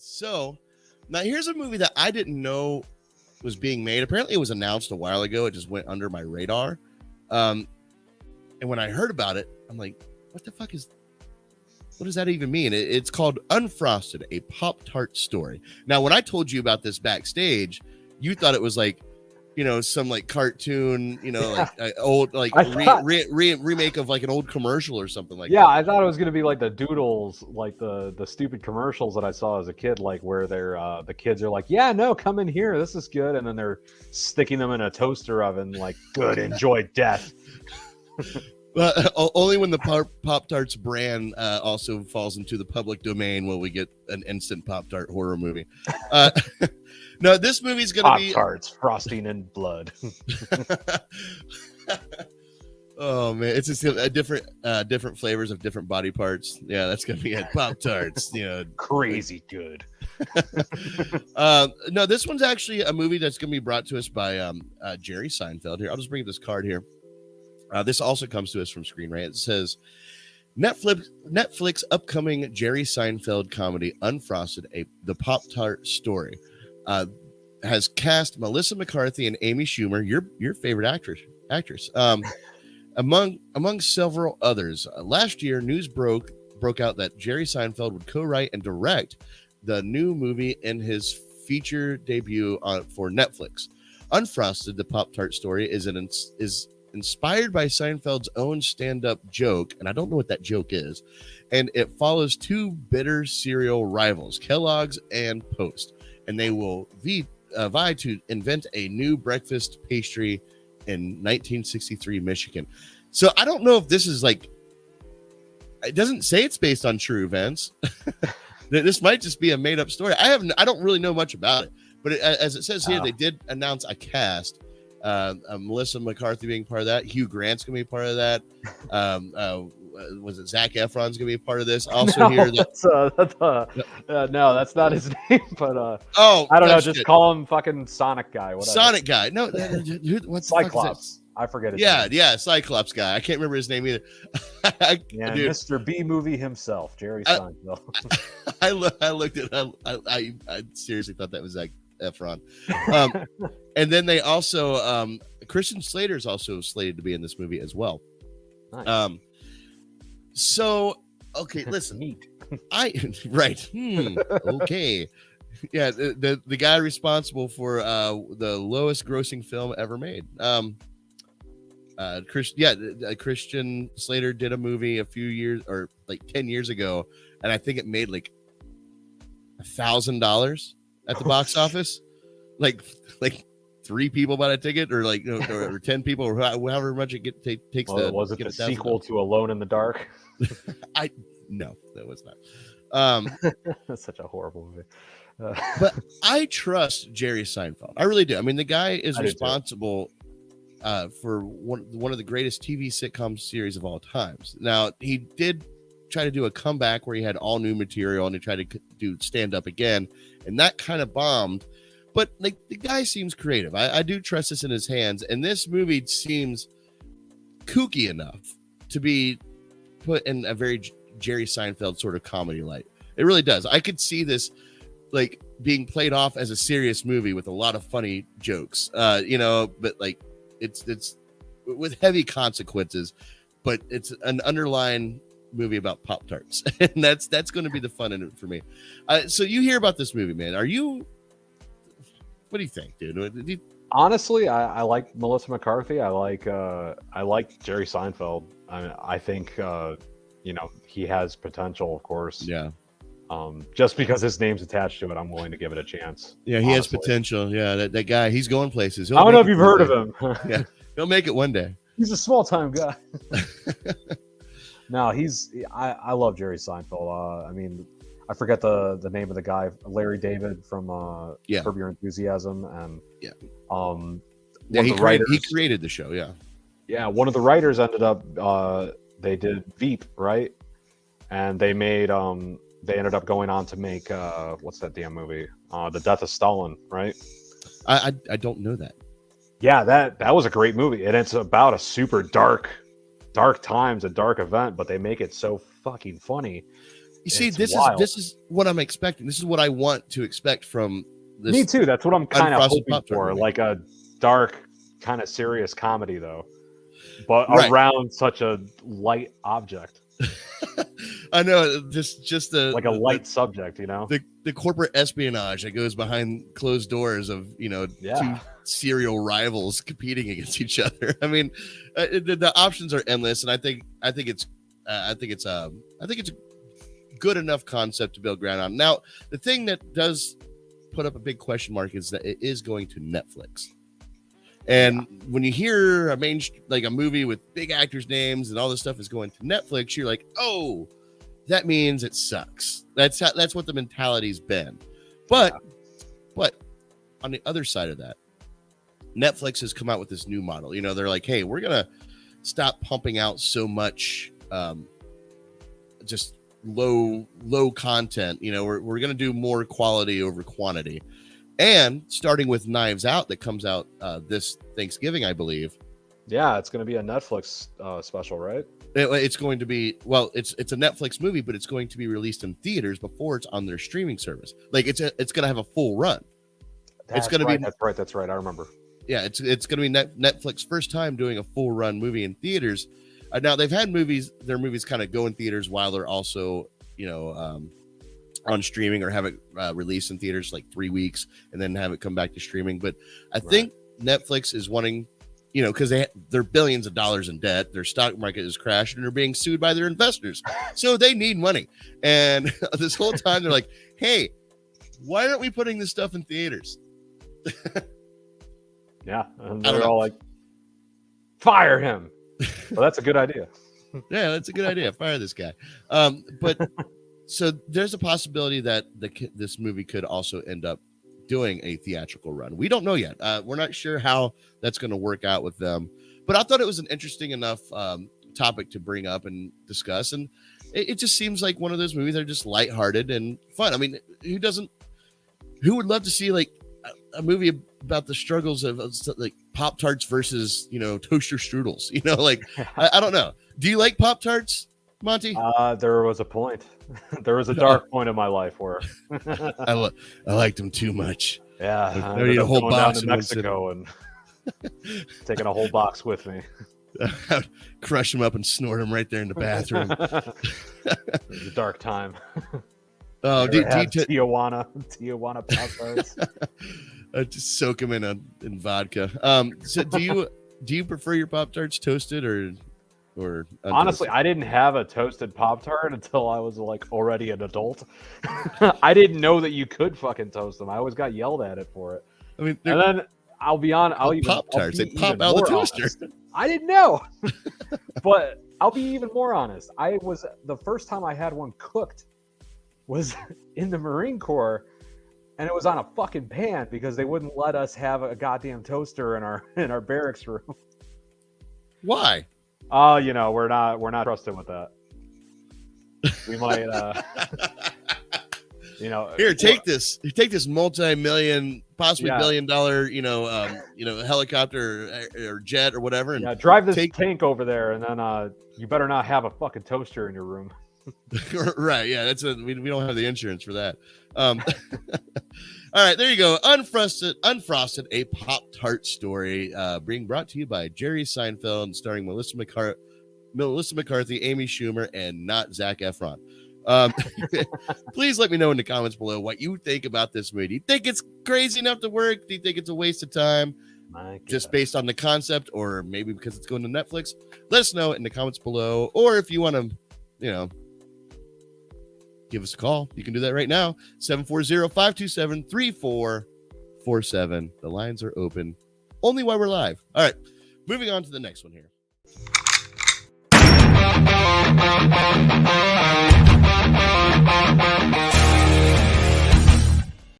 So now here's a movie that I didn't know was being made. Apparently it was announced a while ago. It just went under my radar. And when I heard about it, I'm like, what does that even mean? It's called Unfrosted, a Pop-Tart story. Now, when I told you about this backstage, you thought it was like, some like cartoon, like old, like remake of like an old commercial or something like that. Yeah, I thought it was going to be like the Doodles, like the stupid commercials that I saw as a kid, like where they're the kids are like, yeah, no, come in here, this is good, and then they're sticking them in a toaster oven, like, good, enjoy death. Only when the Pop-Tarts brand also falls into the public domain will we get an instant Pop-Tart horror movie. No, this movie's going to be Pop-Tarts, frosting and blood. Oh man, it's just a different flavors of different body parts. Yeah, that's going to be it. Pop-Tarts, crazy good. No, this one's actually a movie that's going to be brought to us by Jerry Seinfeld. Here, I'll just bring up this card here. This also comes to us from Screen Rant. It says, Netflix upcoming Jerry Seinfeld comedy Unfrosted, the Pop-Tart story, has cast Melissa McCarthy and Amy Schumer, your favorite actress, among several others. Last year, news broke out that Jerry Seinfeld would co-write and direct the new movie in his feature debut for Netflix. Unfrosted, the Pop-Tart story, is inspired by Seinfeld's own stand-up joke, and I don't know what that joke is, and it follows two bitter cereal rivals, Kellogg's and Post, and they will vie to invent a new breakfast pastry in 1963 Michigan. So I don't know if this is like, it doesn't say it's based on true events. This might just be a made-up story. I don't really know much about it, but as it says here, they did announce a cast. Melissa McCarthy being part of that. Hugh Grant's gonna be part of that. Was it Zac Efron's gonna be a part of this? Also, no, no, that's not his name. But I don't know. Just call him fucking Sonic guy. Whatever. Sonic guy. No, what's Cyclops? I forget his name. Yeah, Cyclops guy. I can't remember his name either. Yeah, dude. Mr. B movie himself, Jerry Seinfeld. I looked at. I seriously thought that was Zac Efron. And then they also Christian Slater is also slated to be in this movie as well. Nice. So okay, listen. Right. Okay. Yeah, the guy responsible for the lowest grossing film ever made. Christian Slater did a movie a few years or like 10 years ago, and I think it made like $1,000 at the box office. Like 3 people bought a ticket, or like or 10 people, or however much it takes. Was it the sequel to Alone in the Dark? No, that was not. That's such a horrible movie. But I trust Jerry Seinfeld. I really do. I mean, the guy is responsible for one of the greatest TV sitcom series of all times. Now, he did try to do a comeback where he had all new material, and he tried to do stand up again, and that kind of bombed. But like, the guy seems creative. I do trust this in his hands, and this movie seems kooky enough to be put in a very Jerry Seinfeld sort of comedy light. It really does. I could see this like being played off as a serious movie with a lot of funny jokes, but like it's with heavy consequences, but it's an underlying movie about Pop-Tarts, and that's going to be the fun in it for me. So you hear about this movie, man? What do you think, dude? Honestly, I like Melissa McCarthy. I like Jerry Seinfeld. I think he has potential, of course. Yeah. Just because his name's attached to it, I'm willing to give it a chance. Yeah, he has potential. Yeah, that guy, he's going places. I don't know if you've heard of him. Yeah, he'll make it one day. He's a small-time guy. No, I love Jerry Seinfeld. I mean, I forget the name of the guy, Larry David from Curb Your Enthusiasm, and he created the show. Yeah, one of the writers ended up they did Veep, right? And they made they ended up going on to make what's that damn movie? The Death of Stalin, right? I don't know that. Yeah, that was a great movie, and it's about a super dark times, a dark event, but they make it so fucking funny. You see, It's this wild. is what I'm expecting. This is what I want to expect from this. Me too. That's what I'm kind of Unfrosted hoping Pop-Tart for, movie. like a dark, kind of serious comedy, though, but Right. around such a light object, I know, just the like a light subject, you know. the corporate espionage that goes behind closed doors of two Yeah. serial rivals competing against each other. I mean, the options are endless, and I think it's good enough concept to build ground on. Now, the thing that does put up a big question mark is that it is going to Netflix. And when you hear a movie with big actors' names and all this stuff is going to Netflix, you're like, oh, that means it sucks. That's what the mentality's been. But on the other side of that, Netflix has come out with this new model. They're like, hey, we're gonna stop pumping out so much just low content. We're gonna do more quality over quantity. And starting with Knives Out, that comes out this Thanksgiving, I believe. Yeah, it's going to be a Netflix special, right? It's going to be, well, it's a Netflix movie, but it's going to be released in theaters before it's on their streaming service. Like it's going to have a full run. That's right. I remember. Yeah, it's going to be Netflix first time doing a full run movie in theaters. Now they've had their movies kind of go in theaters while they're also, on streaming, or have it released in theaters like 3 weeks and then have it come back to streaming. But I think Netflix is wanting, because they're billions of dollars in debt, their stock market is crashed, and they're being sued by their investors. So they need money. And this whole time they're like, hey, why aren't we putting this stuff in theaters? Yeah. And they're all like, fire him. Well, that's a good idea. Yeah, that's a good idea. Fire this guy. But so there's a possibility that this movie could also end up doing a theatrical run. We don't know yet. We're not sure how that's going to work out with them. But I thought it was an interesting enough topic to bring up and discuss. And it just seems like one of those movies that are just lighthearted and fun. I mean, who would love to see like a movie about the struggles of like Pop-Tarts versus, toaster strudels? I don't know. Do you like Pop-Tarts, Monty? There was a point. There was a dark point in my life where I liked them too much. Yeah, I need a whole box down to Mexico and taking a whole box with me. Crush them up and snort them right there in the bathroom. It was a dark time. Oh, Tijuana Pop-Tarts. Just soak them in vodka. So do you prefer your Pop-Tarts toasted or untoasted? Honestly, I didn't have a toasted Pop-Tart until I was like already an adult. I didn't know that you could fucking toast them. I always got yelled at it for it. I mean, and then I'll be honest, Pop-Tarts, they pop out of the toaster. I didn't know. But I'll be even more honest. The first time I had one cooked was in the Marine Corps, and it was on a fucking pan because they wouldn't let us have a goddamn toaster in our barracks room. Why? Oh, we're not trusted with that. We might, Here, take this. Take this multi-million, possibly $billion-dollar, helicopter or jet or whatever, and drive this tank over there, and then you better not have a fucking toaster in your room. Right? Yeah, we don't have the insurance for that. All right, there you go. Unfrosted, a Pop-Tart story, being brought to you by Jerry Seinfeld, starring Melissa McCarthy, Amy Schumer, and not Zac Efron. Please let me know in the comments below what you think about this movie. Do you think it's crazy enough to work? Do you think it's a waste of time? Just based on the concept, or maybe because it's going to Netflix? Let us know in the comments below. Or if you want to, give us a call. You can do that right now. 740-527-3447. The lines are open only while we're live. All right, moving on to the next one here.